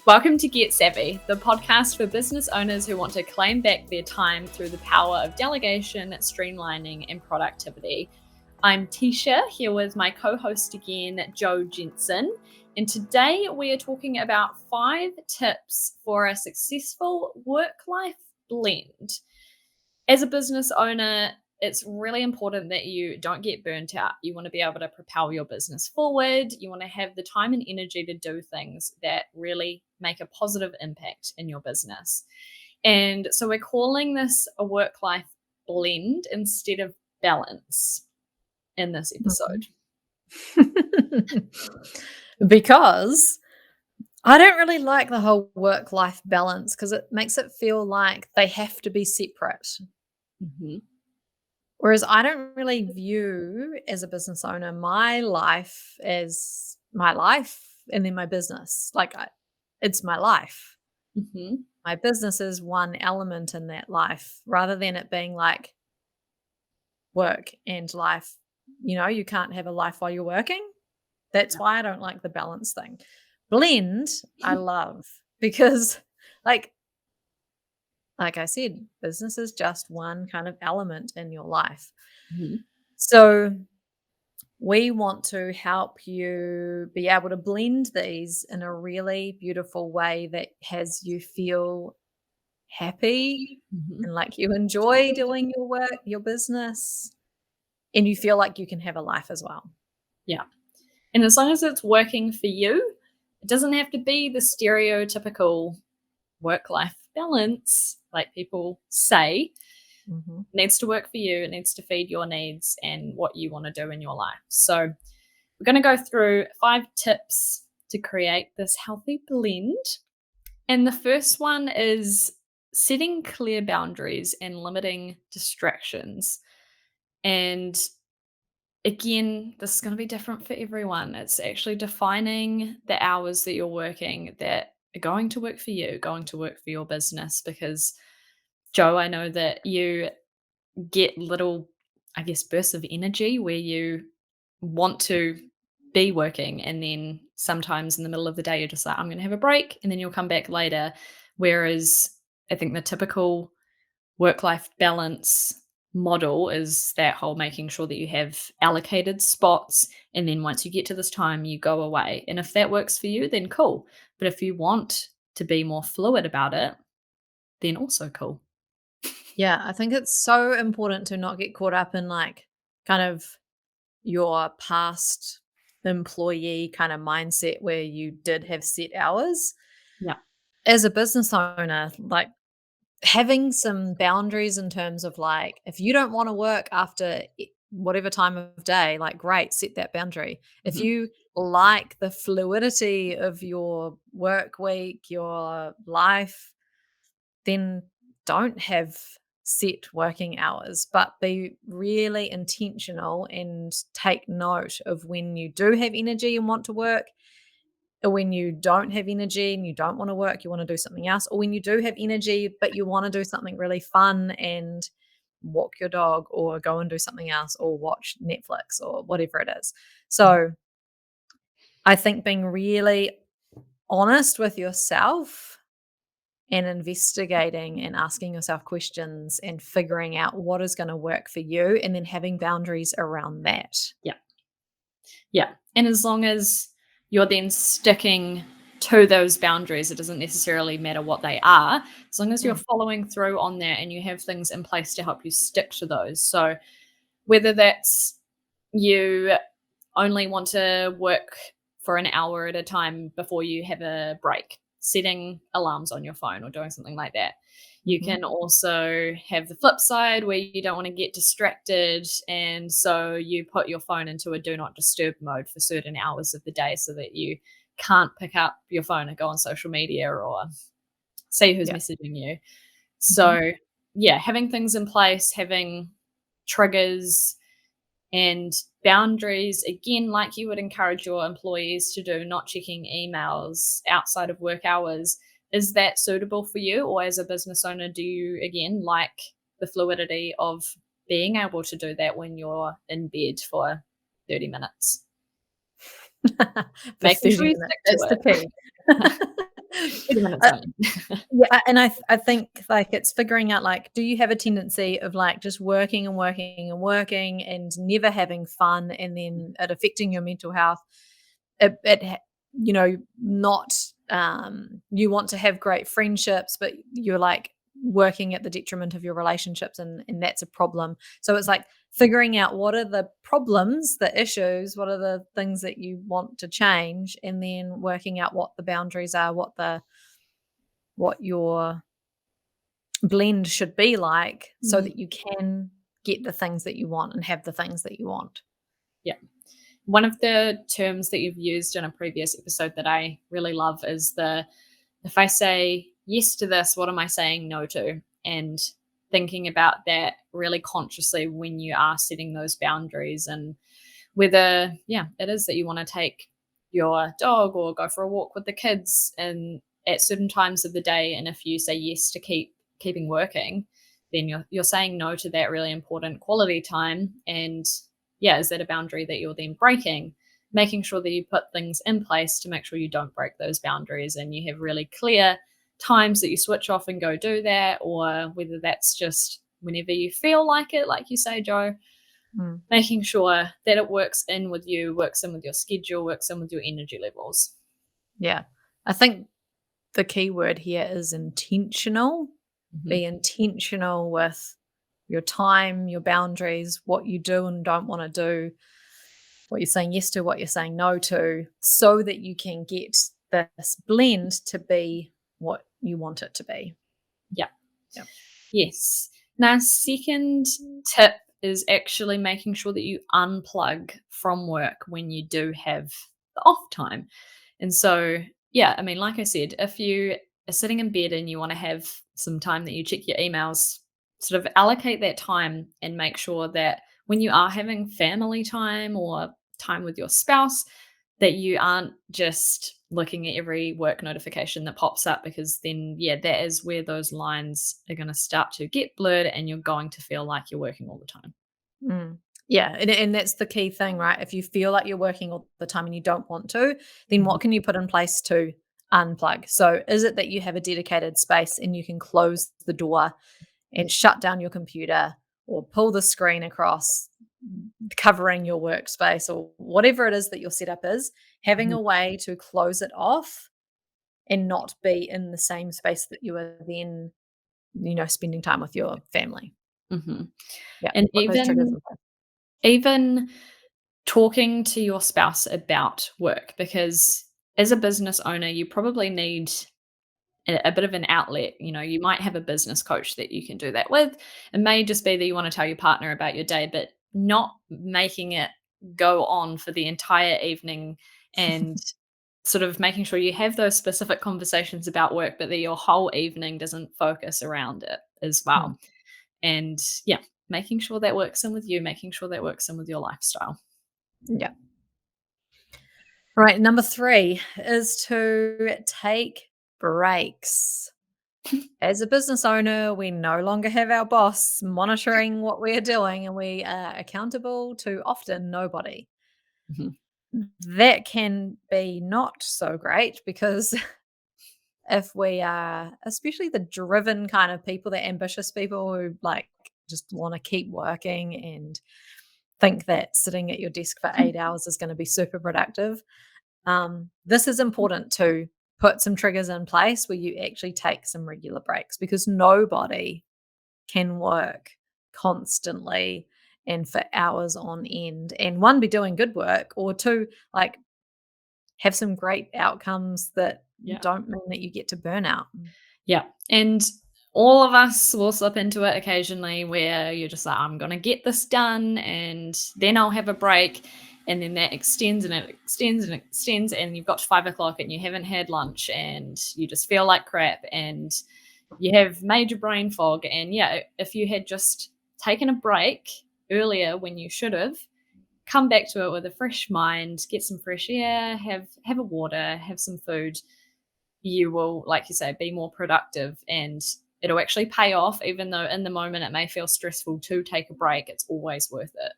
Welcome to Get Savvy, the podcast for business owners who want to claim back their time through the power of delegation, streamlining, and productivity. I'm Teesha, here with my co-host again, Jo Jensen. And today we are talking about 5 tips for a successful work-life blend. As a business owner, it's really important that you don't get burnt out. You want to be able to propel your business forward. You want to have the time and energy to do things that really make a positive impact in your business. And so we're calling this a work-life blend instead of balance in this episode. Because I don't really like the whole work-life balance because it makes it feel like they have to be separate. Mm-hmm. Whereas I don't really view, as a business owner, my life as my life and then my business. It's my life. Mm-hmm. My business is one element in that life rather than it being like work and life. You know, you can't have a life while you're working. That's why I don't like the balance thing. Blend, I love because like I said, business is just one kind of element in your life. Mm-hmm. So we want to help you be able to blend these in a really beautiful way that has you feel happy and like you enjoy doing your work, your business, and you feel like you can have a life as well. Yeah. And as long as it's working for you, it doesn't have to be the stereotypical work-life balance like people say. Mm-hmm. It needs to work for you. It needs to feed your needs and what you want to do in your life. So we're going to go through 5 tips to create this healthy blend. And the first one is setting clear boundaries and limiting distractions. And again, this is going to be different for everyone. It's actually defining the hours that you're working that are going to work for you, going to work for your business. Because, Jo, I know that you get little, bursts of energy where you want to be working. And then sometimes in the middle of the day, you're just like, I'm going to have a break. And then you'll come back later. Whereas I think the typical work-life balance model is that whole making sure that you have allocated spots, and then once you get to this time you go away. And if that works for you, then cool. But if you want to be more fluid about it, then also cool. Yeah, I think it's so important to not get caught up in like kind of your past employee kind of mindset where you did have set hours. Yeah. As a business owner, like having some boundaries in terms of like, if you don't want to work after whatever time of day, like great, set that boundary. If you like the fluidity of your work week, your life, then don't have set working hours, but be really intentional and take note of when you do have energy and want to work, or when you don't have energy and you don't want to work, you want to do something else, or when you do have energy but you want to do something really fun and walk your dog or go and do something else or watch Netflix or whatever it is. So I think being really honest with yourself and investigating and asking yourself questions and figuring out what is going to work for you, and then having boundaries around that. Yeah. And as long as you're then sticking to those boundaries, it doesn't necessarily matter what they are, as long as you're following through on that and you have things in place to help you stick to those. So whether that's you only want to work for an hour at a time before you have a break, setting alarms on your phone or doing something like that. You can also have the flip side where you don't want to get distracted, and so you put your phone into a do not disturb mode for certain hours of the day so that you can't pick up your phone and go on social media or see who's messaging you. So yeah, having things in place, having triggers and boundaries, again, like you would encourage your employees to do, not checking emails outside of work hours. Is that suitable for you? Or as a business owner, do you, again, like the fluidity of being able to do that when you're in bed for 30 minutes? For 30 minutes. That's the key. 30 minutes Uh, only. yeah, and I think, like, it's figuring out, like, do you have a tendency of, like, just working and working and working and never having fun and then it affecting your mental health? It ha not, you want to have great friendships, but you're, like, working at the detriment of your relationships, and that's a problem. So it's, like, figuring out what are the problems, the issues, what are the things that you want to change, and then working out what the boundaries are, what your blend should be like so Mm, that you can get the things that you want and have the things that you want. yeah. One of the terms that you've used in a previous episode that I really love is the if I say yes to this, what am I saying no to? And thinking about that really consciously when you are setting those boundaries and whether, yeah, it is that you want to take your dog or go for a walk with the kids and at certain times of the day. And if you say yes to keeping working, then you're saying no to that really important quality time. And yeah, is that a boundary that you're then breaking? Making sure that you put things in place to make sure you don't break those boundaries and you have really clear times that you switch off and go do that, or whether that's just whenever you feel like it, like you say, Joe, Mm, making sure that it works in with you, works in with your schedule, works in with your energy levels. yeah. I think the key word here is intentional. Mhm, Be intentional with your time, your boundaries, what you do and don't want to do, what you're saying yes to, what you're saying no to, so that you can get this blend to be what you want it to be. yeah. Yep. Yes. Now, second tip is actually making sure that you unplug from work when you do have the off time. And so, yeah, I mean, like I said, if you are sitting in bed and you want to have some time that you check your emails, sort of allocate that time and make sure that when you are having family time or time with your spouse, that you aren't just looking at every work notification that pops up because then, yeah, that is where those lines are going to start to get blurred and you're going to feel like you're working all the time. Mm. Yeah, and that's the key thing, right? If you feel like you're working all the time and you don't want to, then Mhm, what can you put in place to unplug? So, is it that you have a dedicated space and you can close the door and shut down your computer or pull the screen across, covering your workspace or whatever it is that your setup is, having mhm, a way to close it off and not be in the same space that you are then, spending time with your family. mhm. Yeah, And put those triggers in place. even talking to your spouse about work, because as a business owner, you probably need a bit of an outlet. You know, you might have a business coach that you can do that with. It may just be that you want to tell your partner about your day, but not making it go on for the entire evening and sort of making sure you have those specific conversations about work, but that your whole evening doesn't focus around it as Mm, well. And yeah, making sure that works in with you, making sure that works in with your lifestyle. yeah. Right, number 3 is to take breaks. As a business owner, we no longer have our boss monitoring what we're doing, and we are accountable to often nobody. Mhm. That can be not so great because if we are, especially the driven kind of people, the ambitious people who like just want to keep working and think that sitting at your desk for 8 hours is going to be super productive. This is important to put some triggers in place where you actually take some regular breaks, because nobody can work constantly and for hours on end and one, be doing good work, or two, like, have some great outcomes that Yeah. don't mean that you get to burnout. Yeah. And all of us will slip into it occasionally where you're just like, I'm going to get this done and then I'll have a break. And then that extends and it extends and it extends. And you've got to 5 o'clock and you haven't had lunch and you just feel like crap and you have major brain fog. And yeah, if you had just taken a break earlier when you should have, come back to it with a fresh mind, get some fresh air, have a water, have some food, you will, like you say, be more productive and it'll actually pay off. Even though in the moment it may feel stressful to take a break, it's always worth it.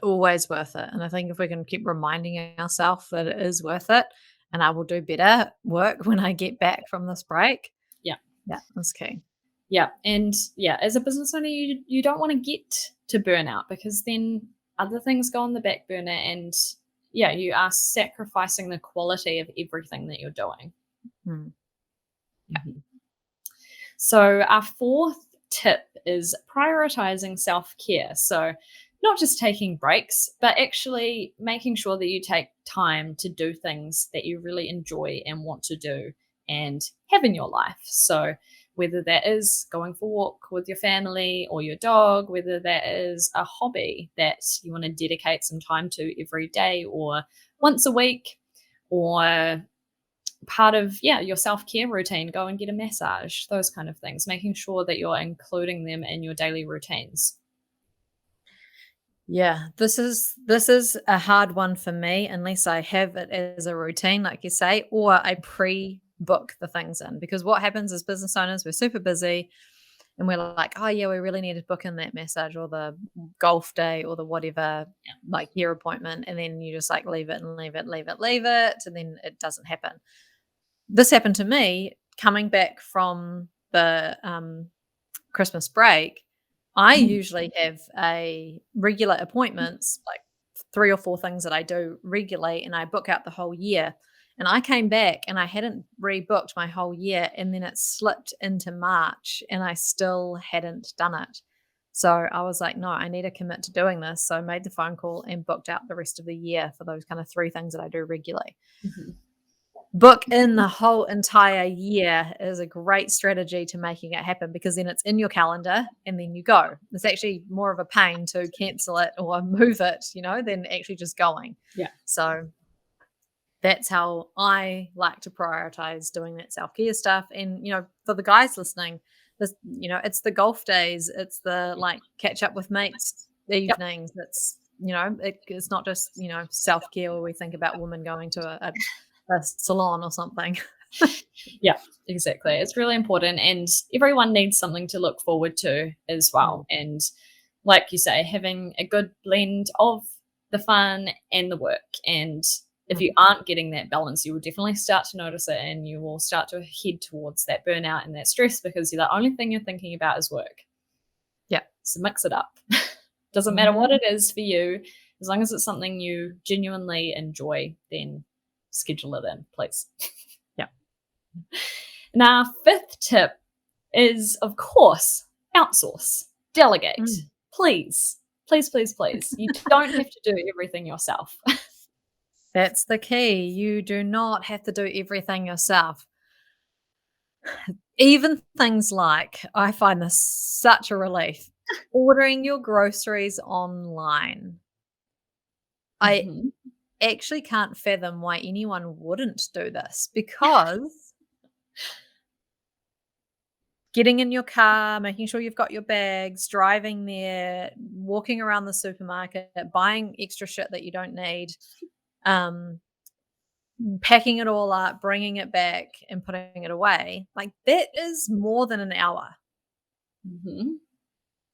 Always worth it. And I think if we can keep reminding ourselves that it is worth it, and I will do better work when I get back from this break. Yeah. Yeah, that's key. Yeah, and yeah, as a business owner, you don't want to get to burnout because then other things go on the back burner, and yeah, you are sacrificing the quality of everything that you're doing. Mm. Mhm. So, our fourth tip is prioritizing self care. So, not just taking breaks, but actually making sure that you take time to do things that you really enjoy and want to do and have in your life. So, whether that is going for a walk with your family or your dog, whether that is a hobby that you want to dedicate some time to every day or once a week, or part of your self-care routine, go and get a massage, those kind of things, making sure that you're including them in your daily routines. Yeah, this is a hard one for me unless I have it as a routine, like you say, or I pre-book the things in. Because what happens as business owners, we're super busy and we're like, oh yeah, we really need to book in that massage or the golf day or the whatever, like hair appointment, and then you just like leave it and leave it, leave it, leave it, and then it doesn't happen. This happened to me coming back from the Christmas break. I Mm. usually have a regular appointments, like 3 or 4 things that I do regularly, and I book out the whole year. And I came back and I hadn't rebooked my whole year, and then it slipped into March and I still hadn't done it. So I was like, no, I need to commit to doing this. So I made the phone call and booked out the rest of the year for those kind of 3 things that I do regularly. Mhm. Book in the whole entire year is a great strategy to making it happen because then it's in your calendar and then you go. It's actually more of a pain to cancel it or move it, than actually just going. Yeah. So that's how I like to prioritize doing that self-care stuff. And, for the guys listening, this, it's the golf days, it's the like catch up with mates Yep. evenings. It's not just, self-care where we think about women going to a salon or something. Yeah, exactly. It's really important, and everyone needs something to look forward to as Mm, well. And like you say, having a good blend of the fun and the work. And if you mm. aren't getting that balance, you will definitely start to notice it, and you will start to head towards that burnout and that stress because the only thing you're thinking about is work. Yeah. So mix it up. Doesn't matter what Mhm. it is for you, as long as it's something you genuinely enjoy, then schedule it in, please. Yeah. And our fifth tip is, of course, outsource, delegate. Mm. Please, please, please, please. You don't have to do everything yourself. That's the key. You do not have to do everything yourself. Even things like, I find this such a relief, ordering your groceries online. I Mhm. actually can't fathom why anyone wouldn't do this because getting in your car, making sure you've got your bags, driving there, walking around the supermarket, buying extra shit that you don't need, um, packing it all up, bringing it back, and putting it away, like that is more than an hour. Mhm.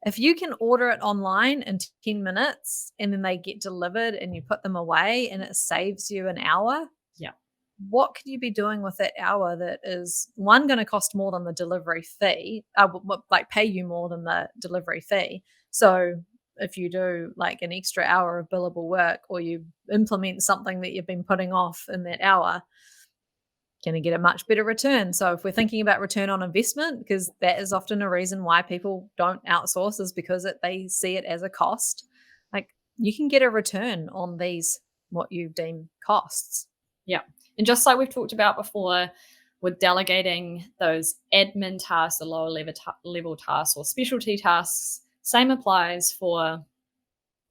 If you can order it online in 10 minutes and then they get delivered and you put them away and it saves you an hour, Yeah. what could you be doing with that hour that is one going to cost more than the delivery fee, like pay you more than the delivery fee? So if you do like an extra hour of billable work or you implement something that you've been putting off in that hour, going to get a much better return. So if we're thinking about return on investment, because that is often a reason why people don't outsource is because they see it as a cost. Like you can get a return on these what you deem costs. Yeah. And just like we've talked about before, with delegating those admin tasks, the lower level tasks or specialty tasks, same applies for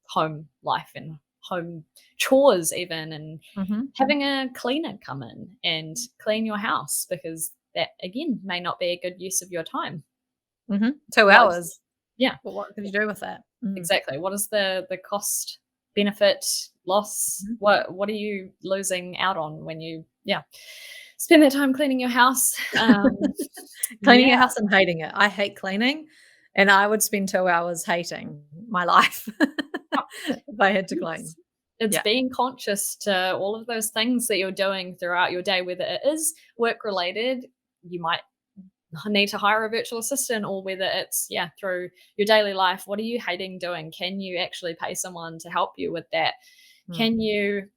home life and home chores, even, and Hmm. having a cleaner come in and clean your house because that, again, may not be a good use of your time. Hmm. 2 What is, hours. yeah, But what could you do with that? Mm. exactly. What is the cost benefit loss? Mhm. What are you losing out on when you spend that time cleaning your house? Cleaning Yeah, your house and hating it. I hate cleaning, and I would spend 2 hours hating my life if I had to clean. It's Yeah. being conscious to all of those things that you're doing throughout your day, whether it is work related, you might need to hire a virtual assistant, or whether it's, yeah, through your daily life. What are you hating doing? Can you actually pay someone to help you with that? Mm. Can you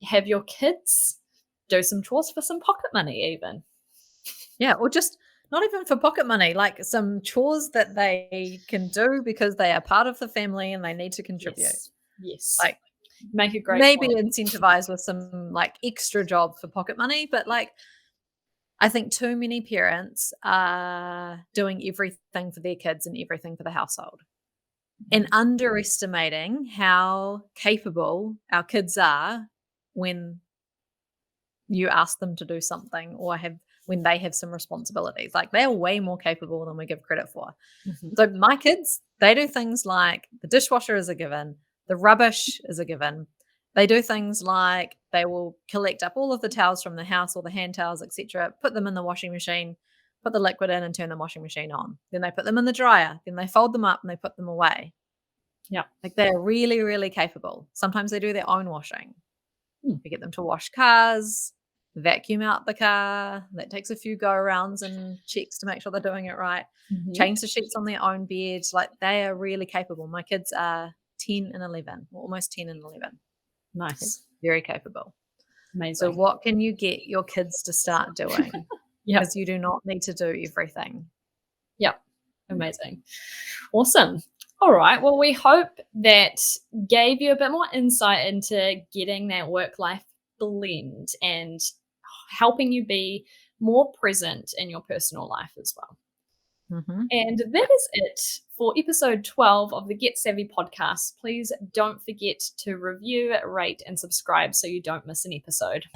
have your kids do some chores for some pocket money even? Yeah, or just not even for pocket money, like some chores that they can do because they are part of the family and they need to contribute. Yes. Yes. Like, Make a great maybe point. incentivize with some, like, extra job for pocket money, but, like, I think too many parents are doing everything for their kids and everything for the household, and Mhm. underestimating how capable our kids are when you ask them to do something or have when they have some responsibilities. Like, they're way more capable than we give credit for. Mhm. So my kids, they do things like the dishwasher is a given, the rubbish is a given. They do things like they will collect up all of the towels from the house, or the hand towels, etc., put them in the washing machine, put the liquid in and turn the washing machine on. Then they put them in the dryer, then they fold them up and they put them away. Yeah. Like, they're really, really capable. Sometimes they do their own washing. Mm. We get them to wash cars, vacuum out the car. That takes a few go arounds and checks to make sure they're doing it right. Mhm. Change the sheets on their own bed. Like, they are really capable. My kids are 10 and 11, or almost 10 and 11. They're Nice. very capable. So, Amazing. what can you get your kids to start doing? Yep. Because you do not need to do everything. Yep. Amazing. Awesome. All right. Well, we hope that gave you a bit more insight into getting that work life blend and helping you be more present in your personal life as well. Mhm. And that is it for episode 12 of the Get Savvy podcast. Please don't forget to review, rate, and subscribe so you don't miss an episode.